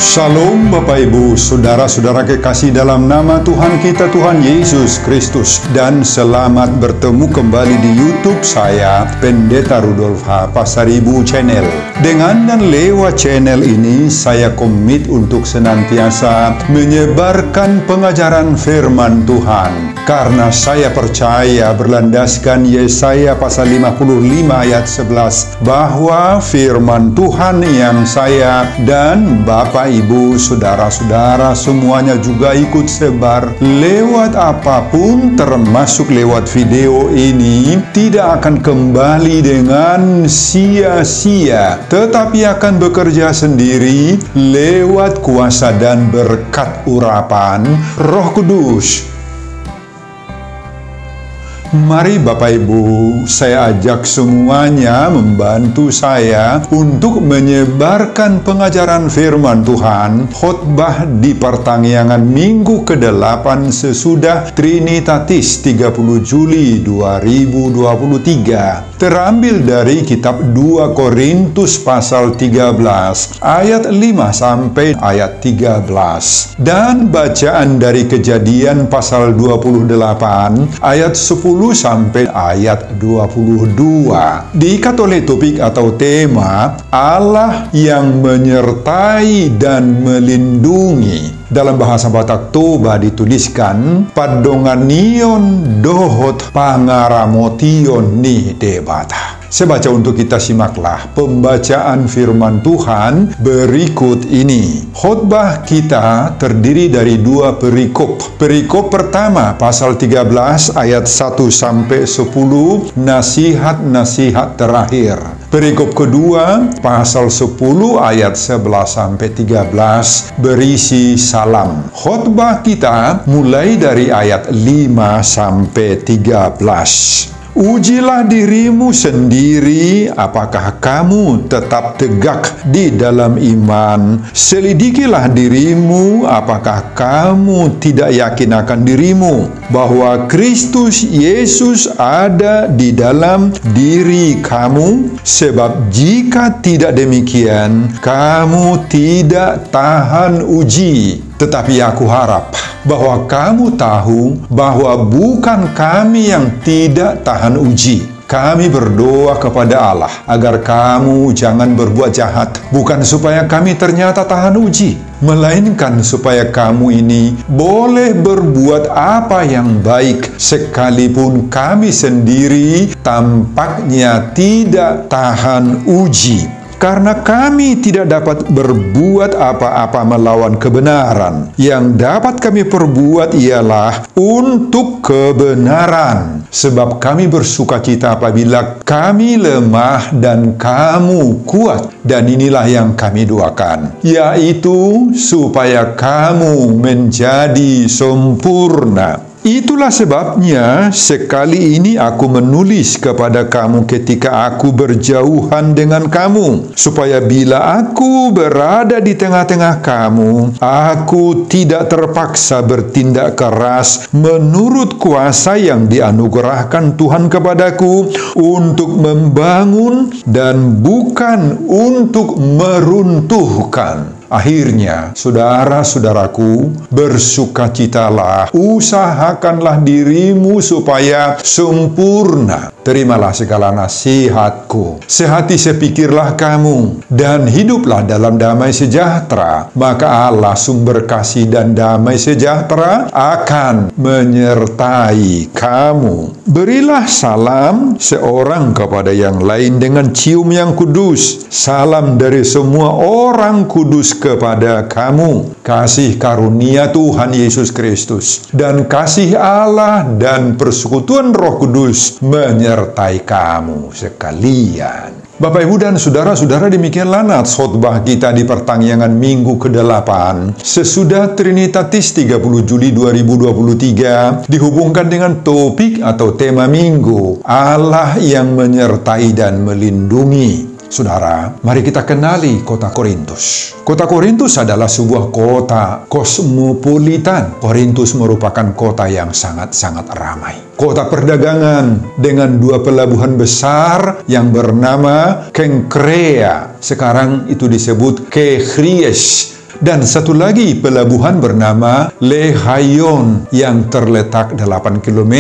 Shalom Bapak Ibu, saudara-saudara kekasih dalam nama Tuhan kita Tuhan Yesus Kristus, dan selamat bertemu kembali di YouTube saya, Pendeta Rudolf H. Pasaribu Channel. Dengan dan lewat channel ini saya komit untuk senantiasa menyebarkan pengajaran firman Tuhan, karena saya percaya berlandaskan Yesaya pasal 55 ayat 11 bahwa firman Tuhan yang saya dan Bapak Ibu, saudara-saudara semuanya juga ikut sebar lewat apapun, termasuk lewat video ini, tidak akan kembali dengan sia-sia, tetapi akan bekerja sendiri lewat kuasa dan berkat urapan Roh Kudus. Mari Bapak Ibu, saya ajak semuanya membantu saya untuk menyebarkan pengajaran firman Tuhan, khotbah di pertanggiangan minggu ke-8 sesudah Trinitatis 30 Juli 2023. Terambil dari kitab 2 Korintus pasal 13 ayat 5 sampai ayat 13, dan bacaan dari Kejadian pasal 28 ayat 10 sampai ayat 22. Diikat oleh topik atau tema Allah yang menyertai dan melindungi. Dalam bahasa Batak Toba dituliskan padonganion dohot pangaramotion ni debata. Saya baca untuk kita, simaklah pembacaan firman Tuhan berikut ini. Khotbah kita terdiri dari dua perikop. Perikop pertama pasal 13 ayat 1 sampai 10, nasihat-nasihat terakhir. Perikop kedua pasal 10 ayat 11 sampai 13 berisi salam. Khotbah kita mulai dari ayat 5 sampai 13. Ujilah dirimu sendiri, apakah kamu tetap tegak di dalam iman. Selidikilah dirimu, apakah kamu tidak yakin akan dirimu, bahwa Kristus Yesus ada di dalam diri kamu. Sebab jika tidak demikian, kamu tidak tahan uji. Tetapi aku harap bahwa kamu tahu bahwa bukan kami yang tidak tahan uji. Kami berdoa kepada Allah agar kamu jangan berbuat jahat, bukan supaya kami ternyata tahan uji, melainkan supaya kamu ini boleh berbuat apa yang baik, sekalipun kami sendiri tampaknya tidak tahan uji. Karena kami tidak dapat berbuat apa-apa melawan kebenaran. Yang dapat kami perbuat ialah untuk kebenaran. Sebab kami bersukacita apabila kami lemah dan kamu kuat. Dan inilah yang kami doakan, yaitu supaya kamu menjadi sempurna. Itulah sebabnya sekali ini aku menulis kepada kamu ketika aku berjauhan dengan kamu, supaya bila aku berada di tengah-tengah kamu, aku tidak terpaksa bertindak keras menurut kuasa yang dianugerahkan Tuhan kepadaku untuk membangun dan bukan untuk meruntuhkan. Akhirnya, saudara-saudaraku, bersukacitalah, usahakanlah dirimu supaya sempurna. Terimalah segala nasihatku, sehati sepikirlah kamu, dan hiduplah dalam damai sejahtera. Maka Allah sumber kasih dan damai sejahtera akan menyertai kamu. Berilah salam seorang kepada yang lain dengan cium yang kudus. Salam dari semua orang kudus kepada kamu. Kasih karunia Tuhan Yesus Kristus dan kasih Allah dan persekutuan Roh Kudus menyertai kamu sekalian. Bapak, Ibu, dan saudara-saudara, demikianlah nats khotbah kita di pertanggiangan minggu ke-8 sesudah Trinitatis 30 Juli 2023, dihubungkan dengan topik atau tema minggu, Allah yang menyertai dan melindungi. Saudara, mari kita kenali kota Korintus. Kota Korintus adalah sebuah kota kosmopolitan. Korintus merupakan kota yang sangat-sangat ramai. Kota perdagangan dengan dua pelabuhan besar yang bernama Kenkrea. Sekarang itu disebut Kechries. Dan satu lagi pelabuhan bernama Lehayon yang terletak 8 km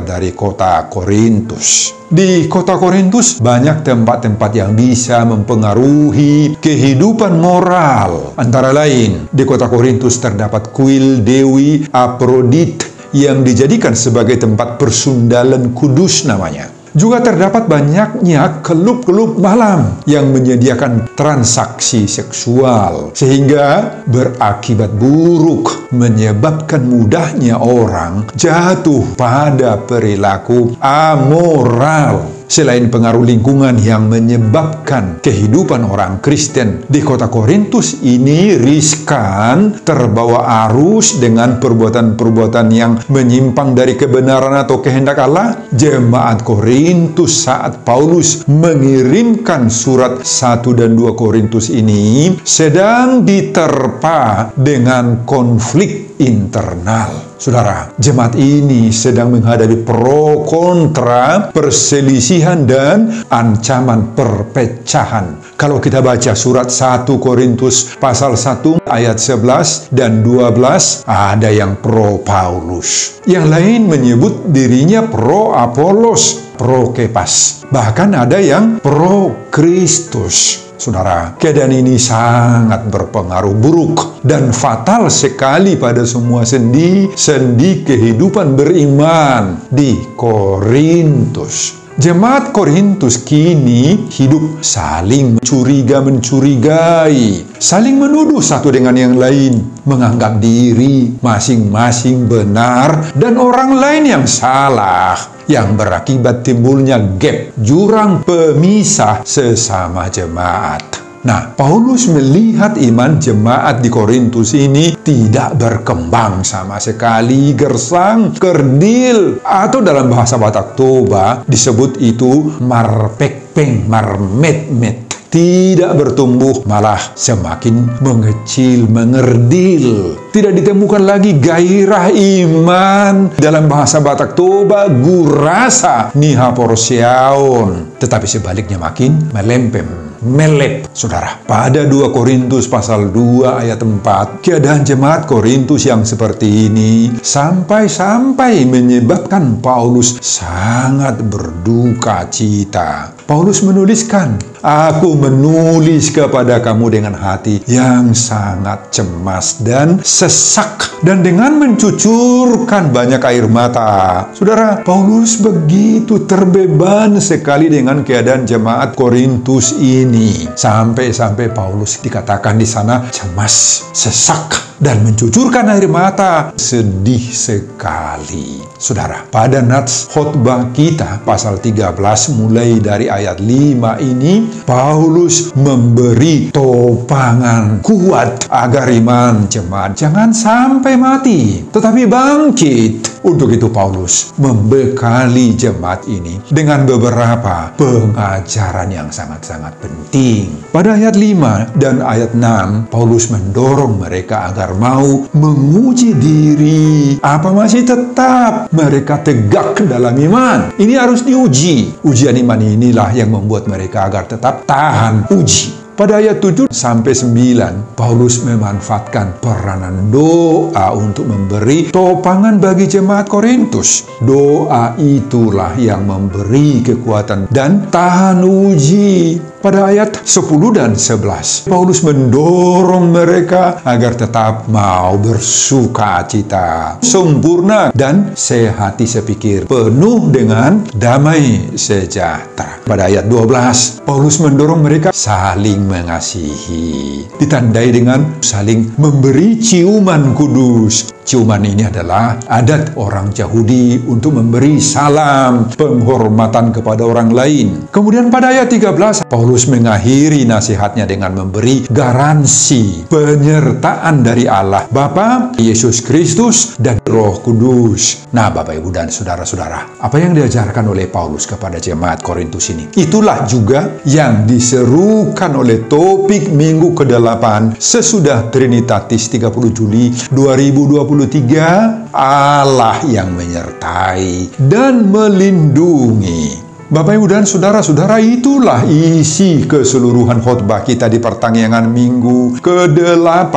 dari kota Korintus. Di kota Korintus banyak tempat-tempat yang bisa mempengaruhi kehidupan moral. Antara lain, di kota Korintus terdapat kuil Dewi Afrodit yang dijadikan sebagai tempat persundalan kudus namanya. Juga terdapat banyaknya klub-klub malam yang menyediakan transaksi seksual, sehingga berakibat buruk, menyebabkan mudahnya orang jatuh pada perilaku amoral. Selain pengaruh lingkungan yang menyebabkan kehidupan orang Kristen di kota Korintus ini riskan terbawa arus dengan perbuatan-perbuatan yang menyimpang dari kebenaran atau kehendak Allah, jemaat Korintus saat Paulus mengirimkan surat 1 dan 2 Korintus ini sedang diterpa dengan konflik internal. Saudara, jemaat ini sedang menghadapi pro kontra, perselisihan, dan ancaman perpecahan. Kalau kita baca surat 1 Korintus pasal 1 ayat 11 dan 12, ada yang pro Paulus. Yang lain menyebut dirinya pro Apolos, pro Kepas. Bahkan ada yang pro Kristus. Saudara, keadaan ini sangat berpengaruh buruk dan fatal sekali pada semua sendi-sendi kehidupan beriman di Korintus. Jemaat Korintus kini hidup saling mencurigai, saling menuduh satu dengan yang lain, menganggap diri masing-masing benar dan orang lain yang salah, yang berakibat timbulnya gap, jurang pemisah sesama jemaat. Nah, Paulus melihat iman jemaat di Korintus ini tidak berkembang sama sekali, gersang, kerdil, atau dalam bahasa Batak Toba disebut itu marpekpeng, marmet-met. Tidak bertumbuh, malah semakin mengecil, mengerdil. Tidak ditemukan lagi gairah iman. Dalam bahasa Batak Toba, gurasa nihaporsiaon. Tetapi sebaliknya makin melempem, melep. Saudara, pada 2 Korintus pasal 2 ayat 4, keadaan jemaat Korintus yang seperti ini sampai-sampai menyebabkan Paulus sangat berduka cita. Paulus menuliskan, "Aku menulis kepada kamu dengan hati yang sangat cemas dan sesak, dan dengan mencucurkan banyak air mata." Saudara, Paulus begitu terbeban sekali dengan keadaan jemaat Korintus ini. Sampai-sampai Paulus dikatakan di sana cemas, sesak, dan mencucurkan air mata. Sedih sekali. Saudara, pada nats khotbah kita pasal 13 mulai dari ayat 5 ini, Paulus memberi topangan kuat agar iman jemaat jangan sampai mati, tetapi bangkit. Untuk itu Paulus membekali jemaat ini dengan beberapa pengajaran yang sangat-sangat penting. Pada ayat 5 dan ayat 6, Paulus mendorong mereka agar mau menguji diri. Apa masih tetap mereka tegak dalam iman? Ini harus diuji. Ujian iman inilah yang membuat mereka agar tetap tahan uji. Pada ayat 7 sampai 9, Paulus memanfaatkan peranan doa untuk memberi topangan bagi jemaat Korintus. Doa itulah yang memberi kekuatan dan tahan uji. Pada ayat 10 dan 11, Paulus mendorong mereka agar tetap mau bersuka cita, sempurna, dan sehati sepikir, penuh dengan damai sejahtera. Pada ayat 12, Paulus mendorong mereka saling mengasihi, ditandai dengan saling memberi ciuman kudus. Ciuman ini adalah adat orang Yahudi untuk memberi salam penghormatan kepada orang lain. Kemudian pada ayat 13, Paulus mengakhiri nasihatnya dengan memberi garansi penyertaan dari Allah Bapa, Yesus Kristus, dan Roh Kudus. Nah, Bapak, Ibu, dan saudara-saudara, apa yang diajarkan oleh Paulus kepada jemaat Korintus ini, itulah juga yang diserukan oleh topik minggu ke-8 sesudah Trinitatis 30 Juli 2023, Allah yang menyertai dan melindungi. Bapak, Ibu, dan saudara-saudara, itulah isi keseluruhan khotbah kita di pertanggungan minggu ke-8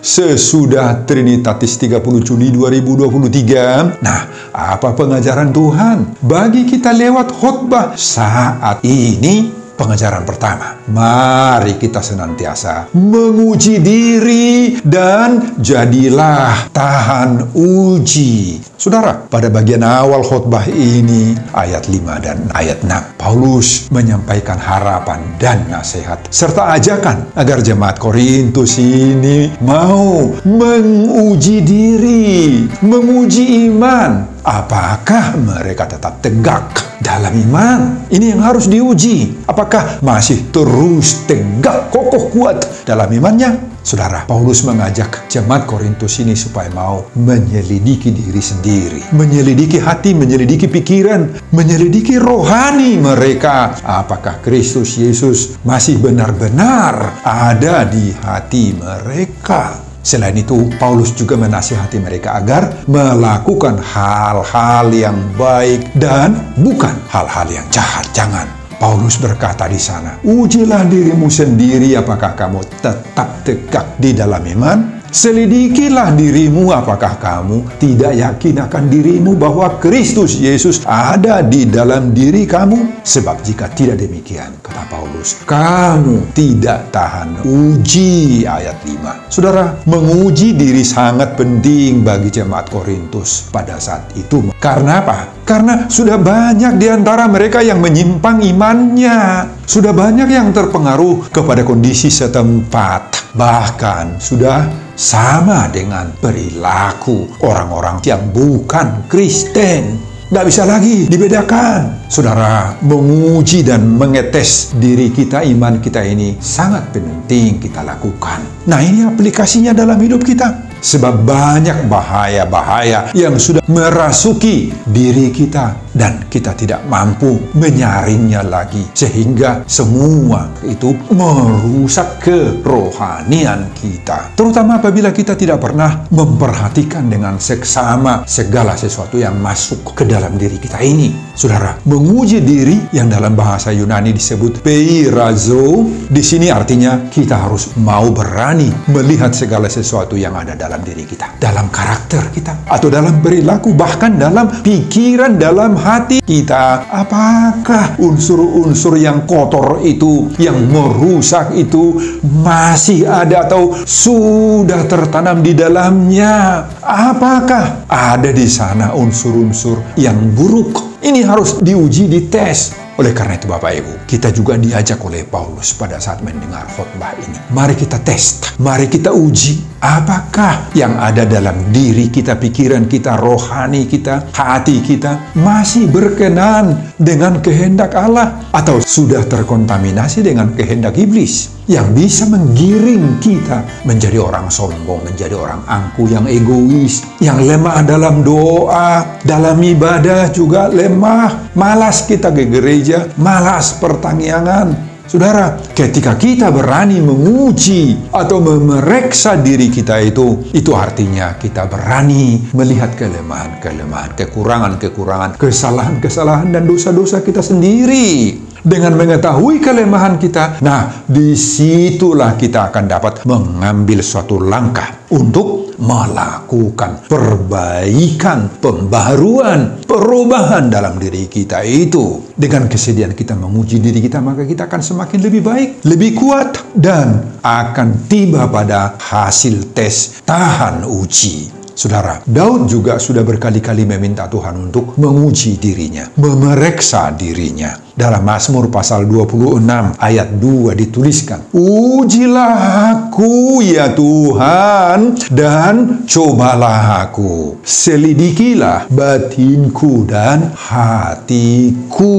sesudah Trinitatis 30 Juli 2023. Nah, apa pengajaran Tuhan bagi kita lewat khotbah saat ini? Pengajaran pertama, mari kita senantiasa menguji diri dan jadilah tahan uji. Saudara, pada bagian awal khotbah ini, ayat 5 dan ayat 6, Paulus menyampaikan harapan dan nasihat, serta ajakan agar jemaat Korintus ini mau menguji diri, menguji iman. Apakah mereka tetap tegak dalam iman? Ini yang harus diuji. Apakah masih terus tegak, kokoh, kuat dalam imannya? Saudara, Paulus mengajak jemaat Korintus ini supaya mau menyelidiki diri sendiri, menyelidiki hati, menyelidiki pikiran, menyelidiki rohani mereka. Apakah Kristus Yesus masih benar-benar ada di hati mereka? Selain itu, Paulus juga menasihati mereka agar melakukan hal-hal yang baik dan bukan hal-hal yang jahat. Jangan. Paulus berkata di sana, ujilah dirimu sendiri apakah kamu tetap tegak di dalam iman. Selidikilah dirimu apakah kamu tidak yakin akan dirimu bahwa Kristus Yesus ada di dalam diri kamu. Sebab jika tidak demikian, kata Paulus, kamu tidak tahan uji. Ayat 5. Saudara, menguji diri sangat penting bagi jemaat Korintus pada saat itu. Karena apa? Karena sudah banyak di antara mereka yang menyimpang imannya. Sudah banyak yang terpengaruh kepada kondisi setempat. Bahkan sudah sama dengan perilaku orang-orang yang bukan Kristen. Nggak bisa lagi dibedakan. Saudara, menguji dan mengetes diri kita, iman kita ini sangat penting kita lakukan. Nah, ini aplikasinya dalam hidup kita. Sebab banyak bahaya-bahaya yang sudah merasuki diri kita dan kita tidak mampu menyaringnya lagi. Sehingga semua itu merusak kerohanian kita. Terutama apabila kita tidak pernah memperhatikan dengan seksama segala sesuatu yang masuk ke dalam diri kita ini. Saudara, menguji diri yang dalam bahasa Yunani disebut peirazo. Di sini artinya kita harus mau berani melihat segala sesuatu yang ada dalam diri kita, dalam karakter kita, atau dalam perilaku, bahkan dalam pikiran, dalam hati kita. Apakah unsur-unsur yang kotor itu, yang merusak itu masih ada atau sudah tertanam di dalamnya? Apakah ada di sana unsur-unsur yang buruk? Ini harus diuji, dites. Oleh karena itu Bapak Ibu, kita juga diajak oleh Paulus pada saat mendengar khotbah ini. Mari kita tes, mari kita uji. Apakah yang ada dalam diri kita, pikiran kita, rohani kita, hati kita masih berkenan dengan kehendak Allah? Atau sudah terkontaminasi dengan kehendak iblis yang bisa menggiring kita menjadi orang sombong, menjadi orang angkuh, yang egois, yang lemah dalam doa, dalam ibadah juga lemah, malas kita ke gereja, malas pertanggiangan. Saudara, ketika kita berani menguji atau memeriksa diri kita itu artinya kita berani melihat kelemahan-kelemahan, kekurangan-kekurangan, kesalahan-kesalahan dan dosa-dosa kita sendiri. Dengan mengetahui kelemahan kita, nah disitulah kita akan dapat mengambil suatu langkah untuk melakukan perbaikan, pembaharuan, perubahan dalam diri kita itu. Dengan kesediaan kita menguji diri kita, maka kita akan semakin lebih baik, lebih kuat, dan akan tiba pada hasil tes tahan uji. Saudara, Daud juga sudah berkali-kali meminta Tuhan untuk menguji dirinya, memeriksa dirinya. Dalam Mazmur pasal 26 ayat 2 dituliskan, ujilah aku ya Tuhan dan cobalah aku. Selidikilah batinku dan hatiku.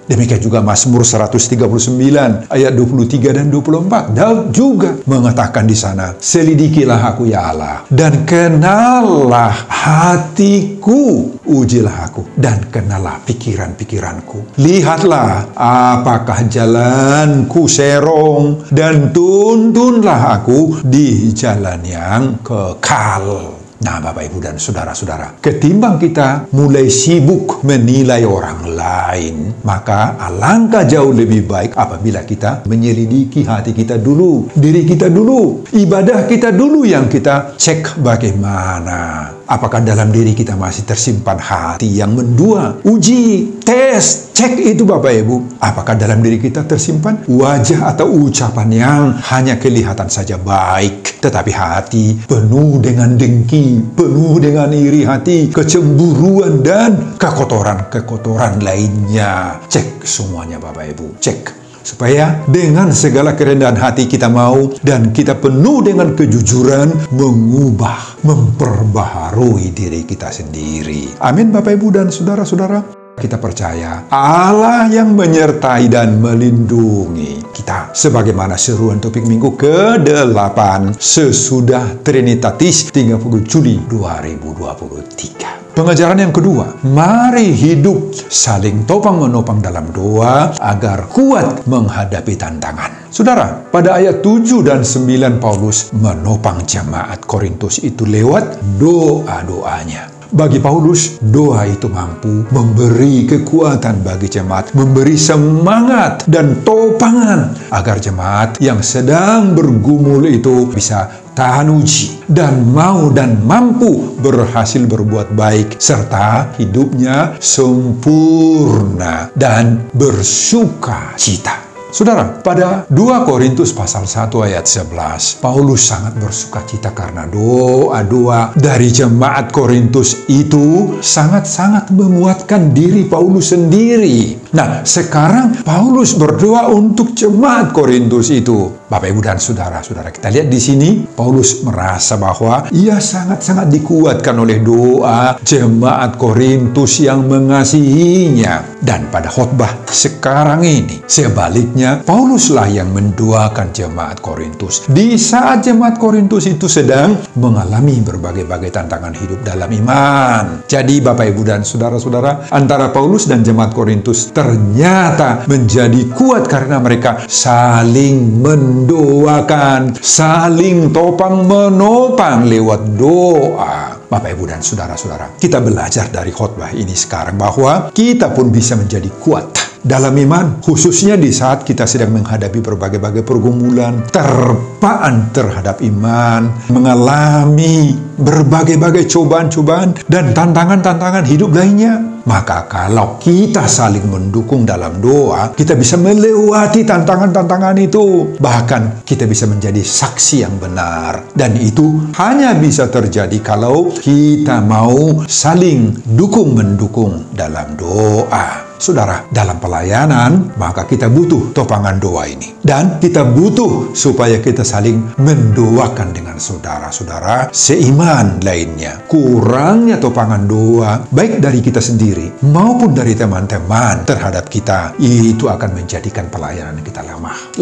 Demikian juga Mazmur 139 ayat 23 dan 24. Daud juga mengatakan di sana, selidikilah aku ya Allah dan kenallah hatiku. Ujilah aku dan kenallah pikiran-pikiranku. Lihatlah apakah jalanku serong dan tuntunlah aku di jalan yang kekal. Nah, Bapak, Ibu, dan saudara-saudara, ketimbang kita mulai sibuk menilai orang lain, maka alangkah jauh lebih baik apabila kita menyelidiki hati kita dulu, diri kita dulu, ibadah kita dulu yang kita cek bagaimana. Apakah dalam diri kita masih tersimpan hati yang mendua? Uji, tes, cek itu Bapak Ibu. Apakah dalam diri kita tersimpan wajah atau ucapan yang hanya kelihatan saja baik, tetapi hati penuh dengan dengki, penuh dengan iri hati, kecemburuan, dan kekotoran-kekotoran lainnya. Cek semuanya Bapak Ibu, cek. Supaya dengan segala kerendahan hati kita mau dan kita penuh dengan kejujuran mengubah, memperbaharui diri kita sendiri. Amin Bapak Ibu dan saudara-saudara. Kita percaya Allah yang menyertai dan melindungi kita. Sebagaimana seruan topik minggu ke-8 sesudah Trinitatis 30 Juli 2023. Pengajaran yang kedua, mari hidup saling topang-menopang dalam doa agar kuat menghadapi tantangan. Saudara, pada ayat 7 dan 9 Paulus menopang jemaat Korintus itu lewat doa-doanya. Bagi Paulus, doa itu mampu memberi kekuatan bagi jemaat, memberi semangat dan topangan agar jemaat yang sedang bergumul itu bisa tahan uji dan mau dan mampu berhasil berbuat baik serta hidupnya sempurna dan bersuka cita. Saudara, pada 2 Korintus pasal 1 ayat 11, Paulus sangat bersuka cita karena doa-doa dari jemaat Korintus itu sangat-sangat menguatkan diri Paulus sendiri. Nah, sekarang Paulus berdoa untuk jemaat Korintus itu. Bapak, Ibu, dan saudara-saudara, kita lihat di sini, Paulus merasa bahwa ia sangat-sangat dikuatkan oleh doa jemaat Korintus yang mengasihinya. Dan pada khotbah sekarang ini, sebaliknya, Pauluslah yang mendoakan jemaat Korintus. Di saat jemaat Korintus itu sedang mengalami berbagai-bagai tantangan hidup dalam iman. Jadi, Bapak, Ibu, dan saudara-saudara, antara Paulus dan jemaat Korintus ternyata menjadi kuat karena mereka saling mendoakan, saling topang-menopang lewat doa. Bapak, Ibu, dan saudara-saudara, kita belajar dari khotbah ini sekarang bahwa kita pun bisa menjadi kuat dalam iman, khususnya di saat kita sedang menghadapi berbagai-bagai pergumulan, terpaan terhadap iman, mengalami berbagai-bagai cobaan-cobaan dan tantangan-tantangan hidup lainnya. Maka kalau kita saling mendukung dalam doa, kita bisa melewati tantangan-tantangan itu. Bahkan kita bisa menjadi saksi yang benar. Dan itu hanya bisa terjadi kalau kita mau saling dukung-mendukung dalam doa. Saudara, dalam pelayanan, maka kita butuh topangan doa ini. Dan kita butuh supaya kita saling mendoakan dengan saudara-saudara seiman lainnya. Kurangnya topangan doa, baik dari kita sendiri maupun dari teman-teman terhadap kita, itu akan menjadikan pelayanan kita lemah.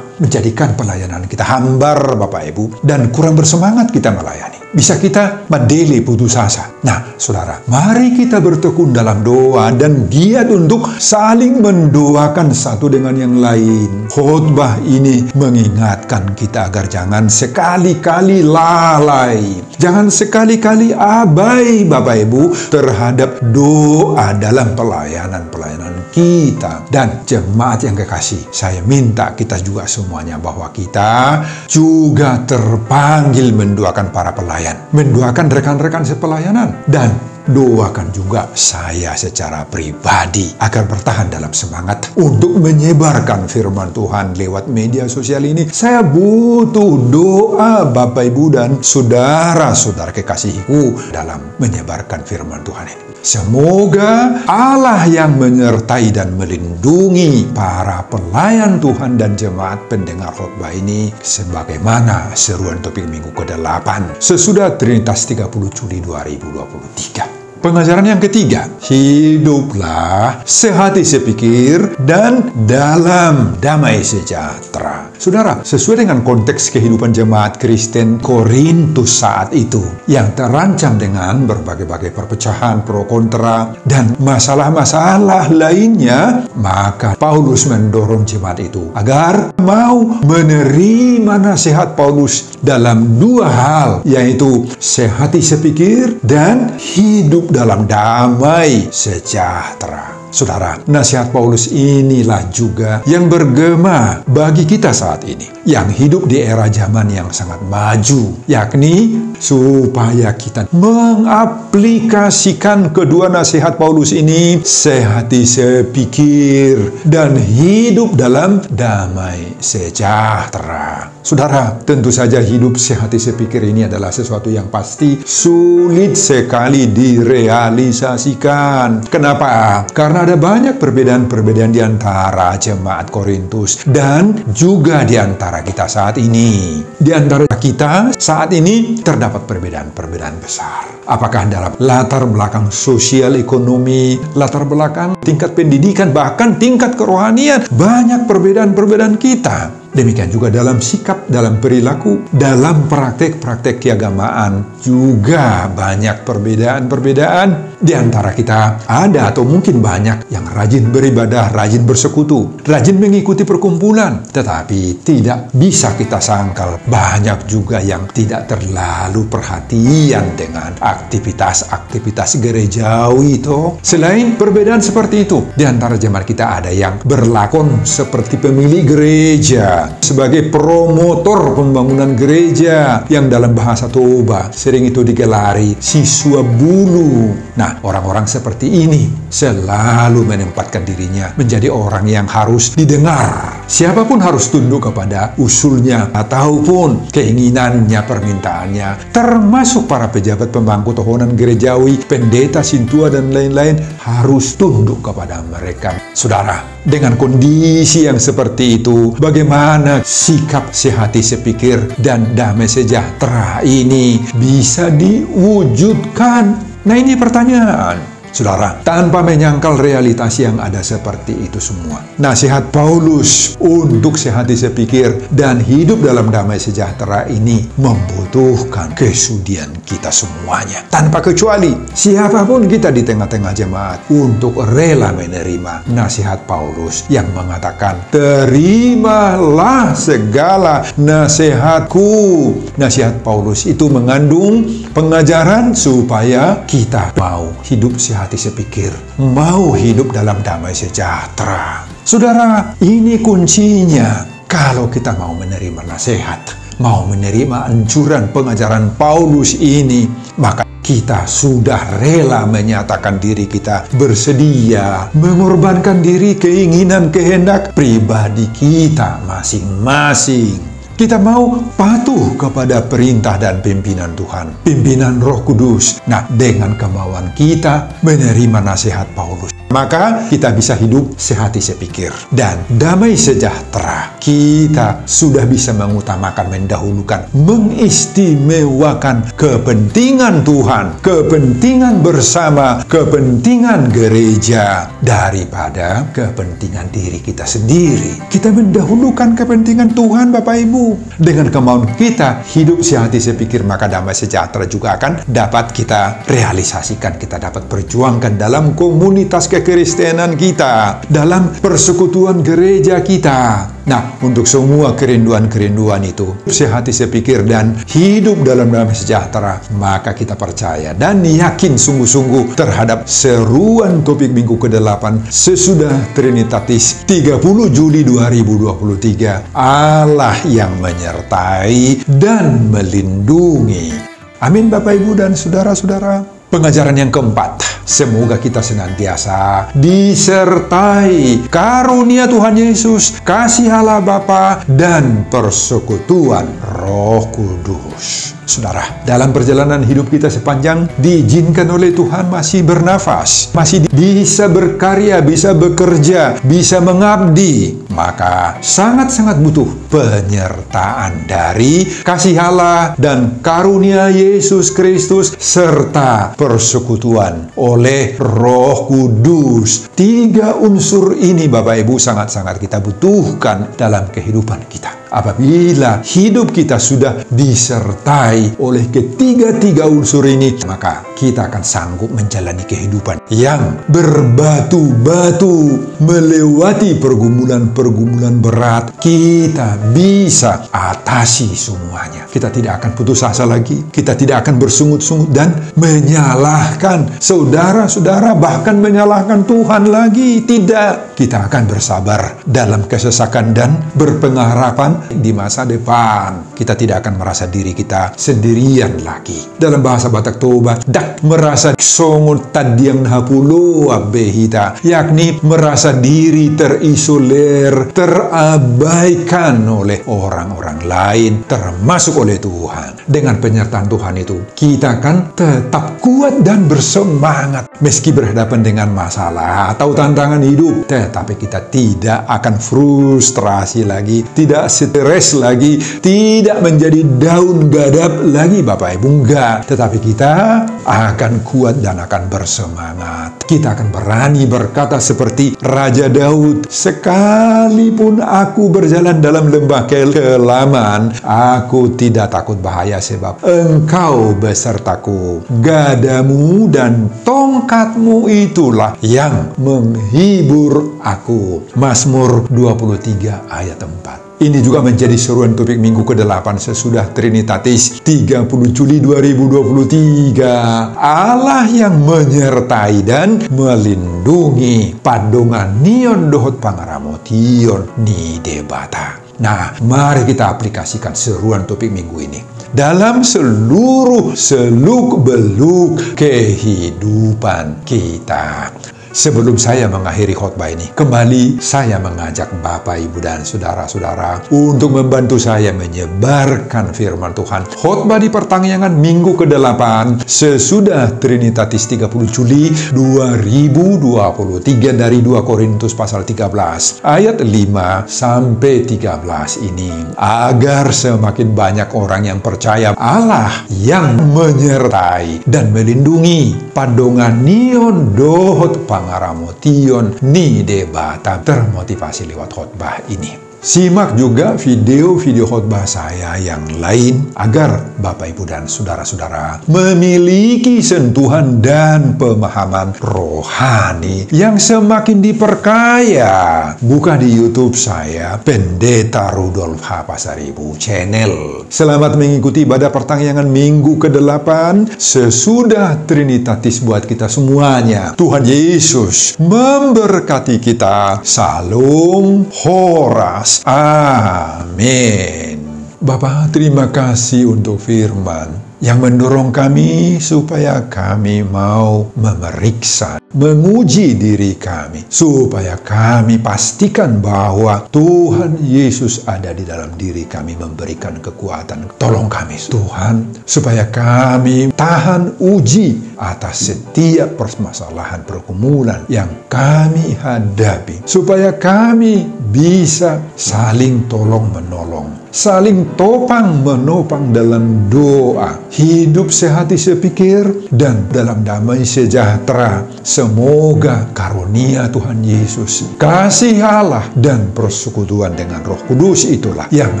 Menjadikan pelayanan kita hambar, Bapak Ibu, dan kurang bersemangat kita melayani. Bisa kita madele putus asa. Nah, saudara, mari kita bertekun dalam doa dan giat untuk saling mendoakan satu dengan yang lain. Khotbah ini mengingatkan kita agar jangan sekali-kali lalai, jangan sekali-kali abai, Bapak Ibu, terhadap doa dalam pelayanan-pelayanan kita. Dan jemaat yang kekasih, saya minta kita juga semuanya bahwa kita juga terpanggil mendoakan para pelayan, mendoakan rekan-rekan sepelayanan, dan doakan juga saya secara pribadi agar bertahan dalam semangat untuk menyebarkan firman Tuhan lewat media sosial ini. Saya butuh doa Bapak, Ibu, dan saudara-saudara kekasihku dalam menyebarkan firman Tuhan ini. Semoga Allah yang menyertai dan melindungi para pelayan Tuhan dan jemaat pendengar khotbah ini sebagaimana seruan topik minggu ke-8 sesudah Trinitas 30 Juli 2023. Pengajaran yang ketiga, hiduplah sehati sepikir dan dalam damai sejahtera. Saudara, sesuai dengan konteks kehidupan jemaat Kristen Korintus saat itu, yang terancam dengan berbagai-bagai perpecahan, pro kontra, dan masalah-masalah lainnya, maka Paulus mendorong jemaat itu agar mau menerima nasihat Paulus dalam dua hal, yaitu sehati sepikir dan hidup dalam damai sejahtera. Saudara, nasihat Paulus inilah juga yang bergema bagi kita saat ini, yang hidup di era zaman yang sangat maju, yakni supaya kita mengaplikasikan kedua nasihat Paulus ini, sehati sepikir dan hidup dalam damai sejahtera. Saudara, tentu saja hidup sehati sepikir ini adalah sesuatu yang pasti sulit sekali direalisasikan. Kenapa? Karena ada banyak perbedaan-perbedaan di antara jemaat Korintus dan juga di antara kita saat ini. Di antara kita saat ini terdapat perbedaan-perbedaan besar. Apakah dalam latar belakang sosial ekonomi, latar belakang tingkat pendidikan, bahkan tingkat kerohanian, banyak perbedaan-perbedaan kita. Demikian juga dalam sikap, dalam perilaku, dalam praktek-praktek keagamaan juga banyak perbedaan-perbedaan di antara kita. Ada atau mungkin banyak yang rajin beribadah, rajin bersekutu, rajin mengikuti perkumpulan, tetapi tidak bisa kita sangkal banyak juga yang tidak terlalu perhatian dengan aktivitas-aktivitas gerejawi itu. Selain perbedaan seperti itu, di antara jemaat kita ada yang berlakon seperti pemilik gereja, sebagai promotor pembangunan gereja, yang dalam bahasa Toba sering itu digelari siswa bulu. Nah, orang-orang seperti ini selalu menempatkan dirinya menjadi orang yang harus didengar. Siapapun harus tunduk kepada usulnya ataupun keinginannya, permintaannya, termasuk para pejabat pemangku tahunan gerejawi, pendeta, sintua, dan lain-lain, harus tunduk kepada mereka. Saudara, dengan kondisi yang seperti itu, bagaimana sikap sehati sepikir dan damai sejahtera ini bisa diwujudkan? Nah, ini pertanyaan. Saudara, tanpa menyangkal realitas yang ada seperti itu semua, nasihat Paulus untuk sehati sepikir dan hidup dalam damai sejahtera ini membutuhkan kesudian kita semuanya. Tanpa kecuali, siapapun kita di tengah-tengah jemaat untuk rela menerima nasihat Paulus yang mengatakan, terimalah segala nasihatku. Nasihat Paulus itu mengandung pengajaran supaya kita mau hidup sehati sepikir, mau hidup dalam damai sejahtera. Saudara, ini kuncinya. Kalau kita mau menerima nasihat, mau menerima anjuran pengajaran Paulus ini, maka kita sudah rela menyatakan diri kita bersedia mengorbankan diri, keinginan, kehendak pribadi kita masing-masing. Kita mau patuh kepada perintah dan pimpinan Tuhan, pimpinan Roh Kudus. Nah, dengan kemauan kita menerima nasihat Paulus, maka kita bisa hidup sehati sepikir dan damai sejahtera. Kita sudah bisa mengutamakan, mendahulukan, mengistimewakan kepentingan Tuhan, kepentingan bersama, kepentingan gereja daripada kepentingan diri kita sendiri. Kita mendahulukan kepentingan Tuhan, Bapak Ibu. Dengan kemauan kita hidup sehati sepikir, maka damai sejahtera juga akan dapat kita realisasikan, kita dapat perjuangkan dalam komunitas kekristenan kita, dalam persekutuan gereja kita. Nah, untuk semua kerinduan-kerinduan itu, sehati sepikir dan hidup dalam damai sejahtera, maka kita percaya dan yakin sungguh-sungguh terhadap seruan topik minggu ke-8 sesudah Trinitatis 30 Juli 2023. Allah yang menyertai dan melindungi. Amin, Bapak, Ibu, dan saudara-saudara. Pengajaran yang keempat, semoga kita senantiasa disertai karunia Tuhan Yesus, kasih Allah Bapa, dan persekutuan Roh Kudus. Saudara, dalam perjalanan hidup kita sepanjang diizinkan oleh Tuhan masih bernafas, masih bisa berkarya, bisa bekerja, bisa mengabdi, maka sangat-sangat butuh penyertaan dari kasih Allah dan karunia Yesus Kristus serta persekutuan oleh Roh Kudus. 3 unsur ini Bapak Ibu sangat-sangat kita butuhkan dalam kehidupan kita. Apabila hidup kita sudah disertai oleh ketiga-tiga unsur ini, maka kita akan sanggup menjalani kehidupan yang berbatu-batu, melewati pergumulan-pergumulan berat. Kita bisa atasi semuanya. Kita tidak akan putus asa lagi. Kita tidak akan bersungut-sungut dan menyalahkan saudara-saudara, bahkan menyalahkan Tuhan lagi. Tidak. Kita akan bersabar dalam kesesakan dan berpengharapan di masa depan. Kita tidak akan merasa diri kita sendirian lagi. Dalam bahasa Batak Toba, dak merasa songot tadiang nahapulo abehita, yakni merasa diri terisolir, terabaikan oleh orang-orang lain, termasuk oleh Tuhan. Dengan penyertaan Tuhan itu, kita akan tetap kuat dan bersemangat meski berhadapan dengan masalah atau tantangan hidup. Tetapi kita tidak akan frustrasi lagi, tidak stres lagi, tidak menjadi daun gadap lagi Bapak Ibu, enggak. Tetapi kita akan kuat dan akan bersemangat. Kita akan berani berkata seperti Raja Daud, sekalipun aku berjalan dalam lembah kelaman, aku tidak takut bahaya sebab Engkau besertaku. Gadamu dan tongkatmu itulah yang menghibur aku. Mazmur 23 ayat 4. Ini juga menjadi seruan topik minggu ke-8 sesudah Trinitatis 30 Juli 2023. Allah yang menyertai dan melindungi. Padongan nion dohot pangaramotion ni debata. Nah, mari kita aplikasikan seruan topik minggu ini dalam seluruh seluk-beluk kehidupan kita. Sebelum saya mengakhiri khotbah ini, kembali saya mengajak Bapak, Ibu, dan saudara-saudara untuk membantu saya menyebarkan firman Tuhan. Khotbah di pertanggungan minggu ke-8 sesudah Trinitatis 30 Juli 2023 dari 2 Korintus pasal 13 ayat 5 sampai 13 ini, agar semakin banyak orang yang percaya Allah yang menyertai dan melindungi. Padongan nion dohot pangaramotion ni debata, termotivasi lewat khotbah ini. Simak juga video-video khotbah saya yang lain agar Bapak, Ibu, dan saudara-saudara memiliki sentuhan dan pemahaman rohani yang semakin diperkaya. Buka di YouTube saya, Pendeta Rudolf H. Pasaribu Channel. Selamat mengikuti ibadah pertanggungan minggu ke-8 sesudah Trinitatis buat kita semuanya. Tuhan Yesus memberkati kita. Salam Horas. Amin. Bapa, terima kasih untuk firman yang mendorong kami supaya kami mau memeriksa, menguji diri kami, supaya kami pastikan bahwa Tuhan Yesus ada di dalam diri kami, memberikan kekuatan. Tolong kami Tuhan, supaya kami tahan uji atas setiap permasalahan pergumulan yang kami hadapi, supaya kami bisa saling tolong-menolong, saling topang-menopang dalam doa, hidup sehati sepikir, dan dalam damai sejahtera. Semoga karunia Tuhan Yesus, kasih Allah, dan persekutuan dengan Roh Kudus itulah yang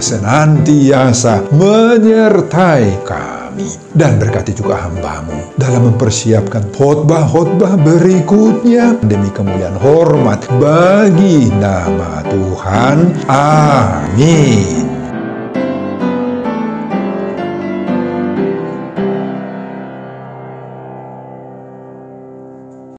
senantiasa menyertai kami. Dan berkati juga hamba-Mu dalam mempersiapkan khotbah-khotbah berikutnya demi kemuliaan hormat bagi nama Tuhan. Amin.